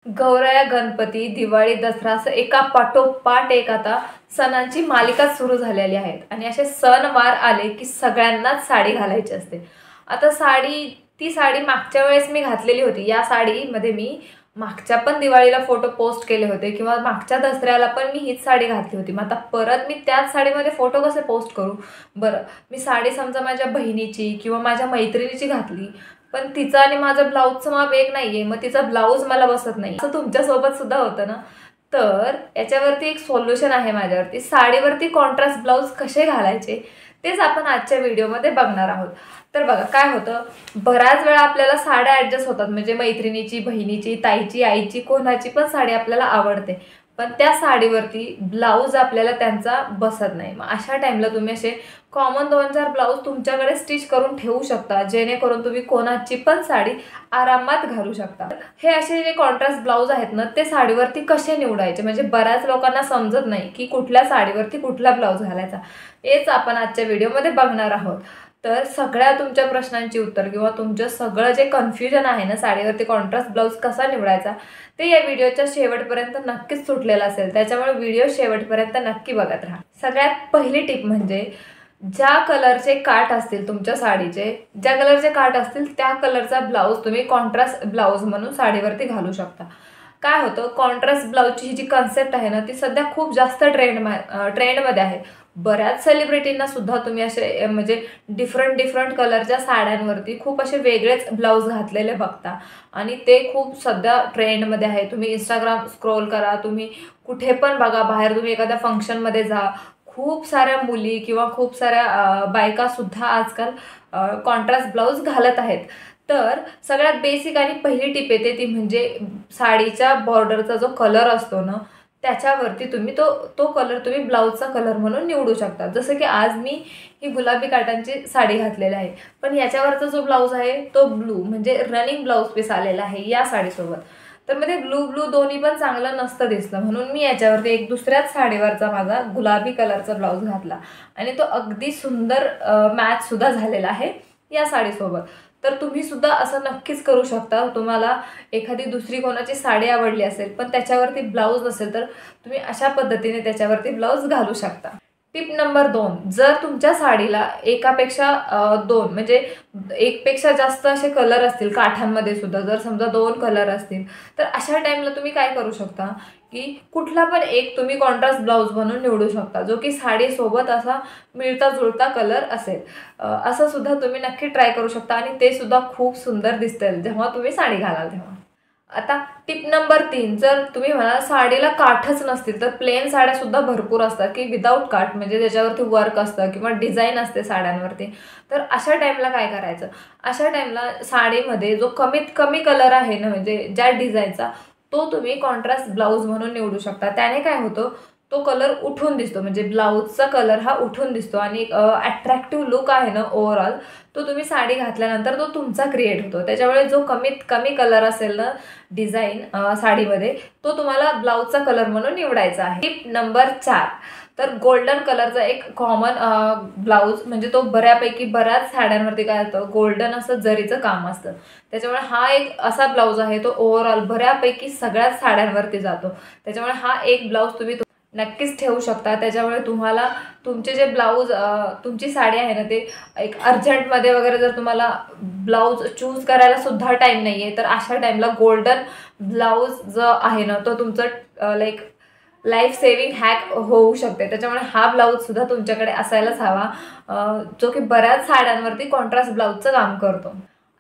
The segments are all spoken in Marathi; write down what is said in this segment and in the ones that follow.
गौराया, गणपती, दिवाळी, दसरा असं एका पाठोपाठ एक आता सणांची मालिकाच सुरू झालेली आहेत आणि असे सणवार आले की सगळ्यांनाच साडी घालायची असते. आता ती साडी मागच्या वेळेस मी घातलेली होती. या साडीमध्ये मी मागच्या पण दिवाळीला फोटो पोस्ट केले होते किंवा मागच्या दसऱ्याला पण मी हीच साडी घातली होती. मग आता परत मी त्याच साडीमध्ये फोटो कसे पोस्ट करू? बरं, मी साडी समजा माझ्या बहिणीची किंवा माझ्या मैत्रिणीची घातली, पण तिचा आणि माझं ब्लाऊजचं माप एक नाहीये, मग तिचा ब्लाऊज मला बसत नाही. असं तुमच्यासोबत सुद्धा होतं ना? तर याच्यावरती एक सोल्युशन आहे माझ्यावरती. साडीवरती कॉन्ट्रास्ट ब्लाऊज कसे घालायचे तेच आपण आजच्या व्हिडिओमध्ये बघणार आहोत. तर बघा काय होतं, बऱ्याच वेळा आपल्याला साड्या ॲडजस्ट होतात, म्हणजे मैत्रिणीची, बहिणीची, ताईची, आईची, कोणाची पण साडी आपल्याला आवडते, पण त्या साडीवरती ब्लाऊज आपल्याला त्यांचा बसत नाही. मग अशा टाईमला तुम्ही असे कॉमन 2-4 ब्लाऊज तुमच्याकडे स्टिच करून ठेवू शकता, जेणेकरून तुम्ही कोणाची पण साडी आरामात घालू शकता. हे असे जे कॉन्ट्रास्ट ब्लाऊज आहेत ना, ते साडीवरती कसे निवडायचे, म्हणजे बऱ्याच लोकांना समजत नाही की कुठल्या साडीवरती कुठला ब्लाऊज घालायचा. हेच आपण आजच्या व्हिडिओमध्ये बघणार आहोत. तर सगळ्या तुमच्या प्रश्नांची उत्तर किंवा तुमचं सगळं जे कन्फ्युजन आहे ना, साडीवरती कॉन्ट्रास्ट ब्लाऊज कसा निवडायचा, ते या व्हिडिओच्या शेवटपर्यंत नक्कीच सुटलेलं असेल. त्याच्यामुळे व्हिडिओ शेवटपर्यंत नक्की बघत राहा. सगळ्यात पहिली टिप म्हणजे ज्या कलरचे काठ असतील तुमच्या साडीचे, ज्या कलरचे काठ असतील त्या कलरचा ब्लाऊज तुम्ही कॉन्ट्रास्ट ब्लाऊज म्हणून साडीवरती घालू शकता. काय होतं, कॉन्ट्रास्ट ब्लाऊजची ही जी कन्सेप्ट आहे ना, ती सध्या खूप जास्त ट्रेंडमध्ये आहे. बऱ्याच सेलिब्रिटींना सुद्धा तुम्ही असे म्हणजे डिफरंट कलरच्या साड्यांवरती खूप असे वेगळेच ब्लाऊज घातलेले बघता आणि ते खूप सध्या ट्रेंडमध्ये आहे. तुम्ही इंस्टाग्राम स्क्रोल करा, तुम्ही कुठे पण बघा, बाहेर तुम्ही एखाद्या फंक्शनमध्ये जा, खूप साऱ्या मुली किंवा खूप साऱ्या बायकासुद्धा आजकाल कॉन्ट्रास्ट ब्लाऊज घालत आहेत. तर सगळ्यात बेसिक आणि पहिली टिप येते ती म्हणजे साडीच्या बॉर्डरचा जो कलर असतो ना, त्याच्यावरती तुम्ही तो कलर तुम्ही ब्लाऊजचा कलर म्हणून निवडू शकता. जसं की आज मी ही गुलाबी काठांची साडी घातलेली आहे, पण याच्यावरचा जो ब्लाऊज आहे तो ब्लू म्हणजे रनिंग ब्लाऊज पीस आलेला आहे या साडीसोबत. तर मध्ये ब्लू दोन्ही पण चांगलं नसतं दिसलं, म्हणून मी याच्यावरती एक दुसऱ्याच साडीवरचा माझा गुलाबी कलरचा ब्लाऊज घातला आणि तो अगदी सुंदर मॅच सुद्धा झालेला आहे या साडीसोबत. तर तुम्ही सुद्धा असं नक्कीच करू शकता. तुम्हाला एखादी दुसरी कोणाची साडी आवडली असेल पण त्याच्यावरती ब्लाऊज नसेल, तर तुम्ही अशा पद्धतीने त्याच्यावरती ब्लाऊज घालू शकता. टिप नंबर 2, जर तुमच्या साडीला एकापेक्षा 2 म्हणजे एकपेक्षा जास्त असे कलर असतील काठांमध्ये सुद्धा, जर समजा 2 कलर असतील, तर अशा टाईमला तुम्ही काय करू शकता की कुठला पण एक तुम्ही कॉन्ट्रास्ट ब्लाऊज म्हणून निवडू शकता, जो की साडीसोबत असा मिळता जुळता कलर असेल. असं सुद्धा तुम्ही नक्की ट्राय करू शकता आणि ते सुद्धा खूप सुंदर दिसतील जेव्हा तुम्ही साडी घालाल तेव्हा. आता टिप नंबर 3, जर तुम्ही म्हणाल साडीला काठच नसतील, तर प्लेन साड्या सुद्धा भरपूर असतात की विदाऊट काठ, म्हणजे त्याच्यावरती वर्क असतं किंवा डिझाईन असते साड्यांवरती. तर अशा टाईमला काय करायचं, अशा टाईमला साडीमध्ये जो कमीत कमी कलर आहे ना, म्हणजे ज्या डिझाईनचा, तो तुम्ही कॉन्ट्रास्ट ब्लाऊज म्हणून निवडू शकता. त्याने काय होतं, तो कलर उठून दिसतो, म्हणजे ब्लाऊजचा कलर हा उठून दिसतो आणि एक अट्रॅक्टिव्ह लुक आहे ना ओव्हरऑल, तो तुम्ही साडी घातल्यानंतर तो तुमचा क्रिएट होतो. त्याच्यामुळे जो कमीत कमी कलर असेल ना डिझाईन साडीमध्ये, तो तुम्हाला ब्लाऊजचा कलर म्हणून निवडायचा आहे. टिप नंबर 4, तर गोल्डन कलरचा एक कॉमन ब्लाऊज, म्हणजे तो बऱ्याच साड्यांवरती काय होतं, गोल्डन असं जरीचं काम असतं. त्याच्यामुळे हा एक असा ब्लाऊज आहे, तो ओव्हरऑल बऱ्यापैकी सगळ्याच साड्यांवरती जातो. त्याच्यामुळे हा एक ब्लाऊज तुम्ही नक्कीच ठेवू शकता. त्याच्यामुळे तुम्हाला तुमचे जे ब्लाऊज तुमची साडी आहे ना, ते एक अर्जंटमध्ये वगैरे जर तुम्हाला ब्लाऊज चूज करायला सुद्धा टाईम नाही आहे, तर अशा टाईमला गोल्डन ब्लाऊज जो आहे ना, तो तुमचं लाईफ सेविंग हॅक होऊ शकते. त्याच्यामुळे हा ब्लाऊज सुद्धा तुमच्याकडे असायलाच हवा, जो की बऱ्याच साड्यांवरती कॉन्ट्रास्ट ब्लाऊजचं काम करतो.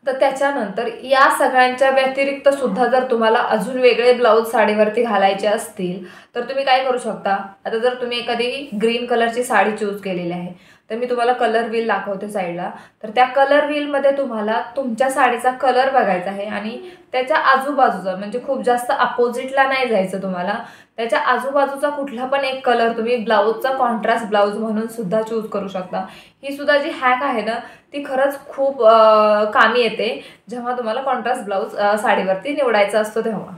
तर त्याच्यानंतर या सगळ्यांच्या व्यतिरिक्त सुद्धा जर तुम्हाला अजून वेगळे ब्लाऊज साडीवरती घालायचे असतील, तर तुम्ही काय करू शकता. आता जर तुम्ही एखादी ग्रीन कलरची साडी चूज केलेली आहे, तर मी तुम्हाला कलर व्हील दाखवते साईडला. तर त्या कलर व्हीलमध्ये तुम्हाला तुमच्या साडीचा कलर बघायचा आहे आणि त्याच्या आजूबाजूचा, म्हणजे खूप जास्त अपोजिटला नाही जायचं तुम्हाला, त्याच्या आजूबाजूचा कुठला पण एक कलर तुम्ही ब्लाऊजचा कॉन्ट्रास्ट ब्लाऊज म्हणून सुद्धा चूज करू शकता. ही सुद्धा जी हॅक आहे ना, ती खरंच खूप कामी येते जेव्हा तुम्हाला कॉन्ट्रास्ट ब्लाऊज साडीवरती निवडायचा असतो तेव्हा.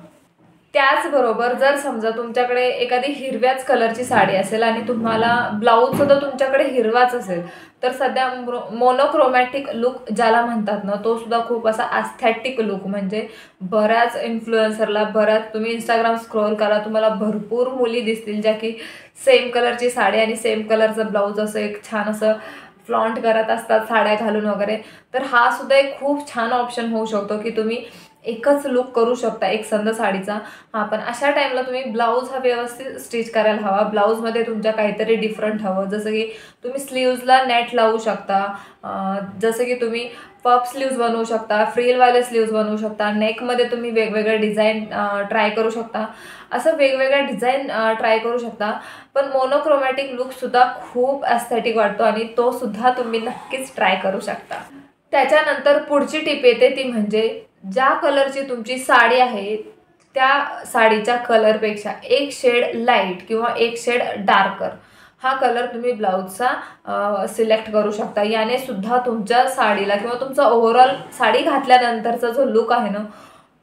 त्याचबरोबर जर समजा तुमच्याकडे एखादी हिरव्याच कलरची साडी असेल आणि तुम्हाला ब्लाऊज सुद्धा तुमच्याकडे हिरवाच असेल, तर सध्या मोनोक्रोमॅटिक लुक ज्याला म्हणतात ना, तो सुद्धा खूप असा ॲस्थेटिक लुक, म्हणजे बऱ्याच इन्फ्लुएन्सरला, बऱ्याच तुम्ही इंस्टाग्राम स्क्रोल करा, तुम्हाला भरपूर मुली दिसतील ज्या की सेम कलरची साडी आणि सेम कलरचं ब्लाऊज असं एक छान असं फ्लॉन्ट करत असतात साड्या घालून वगैरे. तर हा सुद्धा एक खूप छान ऑप्शन होऊ शकतो की तुम्ही एकच लुक करू शकता एकसंध साडीचा. हां, पण अशा टाईमला तुम्ही ब्लाऊज हा व्यवस्थित स्टिच करायला हवा. ब्लाऊजमध्ये तुमच्या काहीतरी डिफरंट हवं, जसं की तुम्ही स्लीव्जला नेट लावू शकता, जसं की तुम्ही पफ स्लीव्ज बनवू शकता, फ्रिलवाले स्लीव्ज बनवू शकता, नेकमध्ये तुम्ही वेगवेगळे डिझाईन ट्राय करू शकता, असं वेगवेगळ्या डिझाईन ट्राय करू शकता. पण मोनोक्रोमॅटिक लुकसुद्धा खूप ॲस्थेटिक वाटतो आणि तो सुद्धा तुम्ही नक्कीच ट्राय करू शकता. त्याच्यानंतर पुढची टिप येते ती म्हणजे ज्या कलरची तुमची साडी आहे त्या साडीच्या कलरपेक्षा एक शेड लाईट किंवा एक शेड डार्कर हा कलर तुम्ही ब्लाऊजचा सिलेक्ट करू शकता. याने सुद्धा तुमच्या साडीला किंवा तुमचा ओव्हरऑल साडी घातल्यानंतरचा जो लुक आहे ना,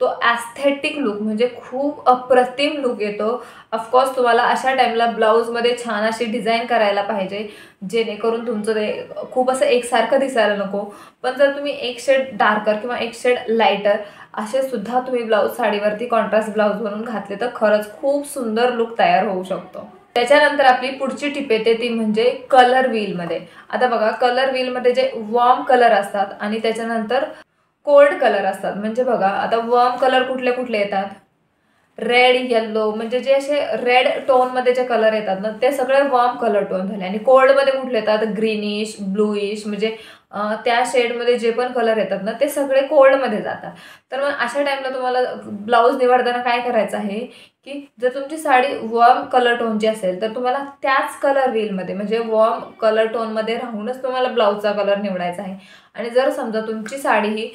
तो ॲस्थेटिक लुक म्हणजे खूप अप्रतिम लुक येतो. ऑफकोर्स तुम्हाला अशा टाईमला ब्लाऊजमध्ये छान अशी डिझाईन करायला पाहिजे, जेणेकरून तुमचं ते खूप असं एकसारखं दिसायला नको. पण जर तुम्ही एक शेड डार्कर किंवा एक शेड लाईटर असे सुद्धा तुम्ही ब्लाऊज साडीवरती कॉन्ट्रास्ट ब्लाऊज बनवून घातले तर खरंच खूप सुंदर लुक तयार होऊ शकतो. त्याच्यानंतर आपली पुढची टिप येते ती म्हणजे कलर व्हीलमध्ये. आता बघा, कलर व्हीलमध्ये जे वॉर्म कलर असतात आणि त्याच्यानंतर कोल्ड कलर असतात. म्हणजे बघा, आता वॉर्म कलर कुठले कुठले येतात, रेड, येल्लो, म्हणजे जे असे रेड टोनमध्ये जे कलर येतात ना ते सगळे वॉर्म कलर टोन झाले. आणि कोल्डमध्ये कुठले येतात, ग्रीनिश, ब्लूइश, म्हणजे त्या शेडमध्ये जे पण कलर येतात ना ते सगळे कोल्डमध्ये जातात. तर मग अशा टाईमला तुम्हाला ब्लाऊज निवडताना काय करायचं आहे की जर तुमची साडी वॉर्म कलर टोनची असेल तर तुम्हाला त्याच कलर व्हीलमध्ये म्हणजे वॉर्म कलर टोनमध्ये राहूनच तुम्हाला ब्लाऊजचा कलर निवडायचा आहे. आणि जर समजा तुमची साडी ही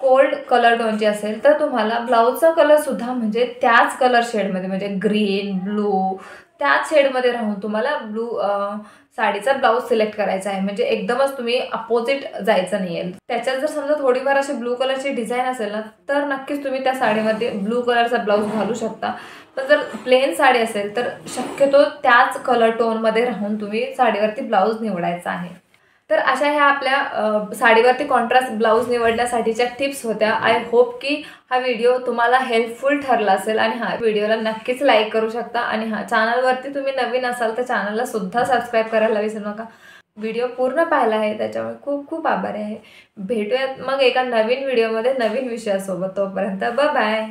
कोल्ड कलर टोनची असेल तर तुम्हाला ब्लाऊजचा कलर सुद्धा म्हणजे त्याच कलर शेडमध्ये म्हणजे ग्रीन, ब्लू त्याच शेडमध्ये राहून तुम्हाला साडीचा ब्लाऊज सिलेक्ट करायचा आहे. म्हणजे एकदमच तुम्ही अपोजिट जायचं नाही आहे. त्याच्यात जर समजा थोडीफार अशी ब्लू कलरची डिझाईन असेल ना तर नक्कीच तुम्ही त्या साडीमध्ये ब्लू कलरचा ब्लाऊज घालू शकता. पण जर प्लेन साडी असेल तर शक्यतो त्याच कलर टोनमध्ये राहून तुम्ही साडीवरती ब्लाऊज निवडायचा आहे. तर अशा ह्या आपल्या साडीवरती कॉन्ट्रास्ट ब्लाऊज निवडण्यासाठीच्या टिप्स होत्या. आय होप की हा व्हिडिओ तुम्हाला हेल्पफुल ठरला असेल. आणि हा व्हिडिओला नक्कीच लाईक करू शकता. आणि हा चॅनलवरती तुम्ही नवीन असाल तर चॅनलला सुद्धा सबस्क्राईब करायला विसरू नका. व्हिडिओ पूर्ण पाहिला आहे त्याच्यामुळे खूप खूप आभारी आहे. भेटूयात मग एका नवीन व्हिडिओमध्ये नवीन विषयासोबत. तोपर्यंत बाय बाय.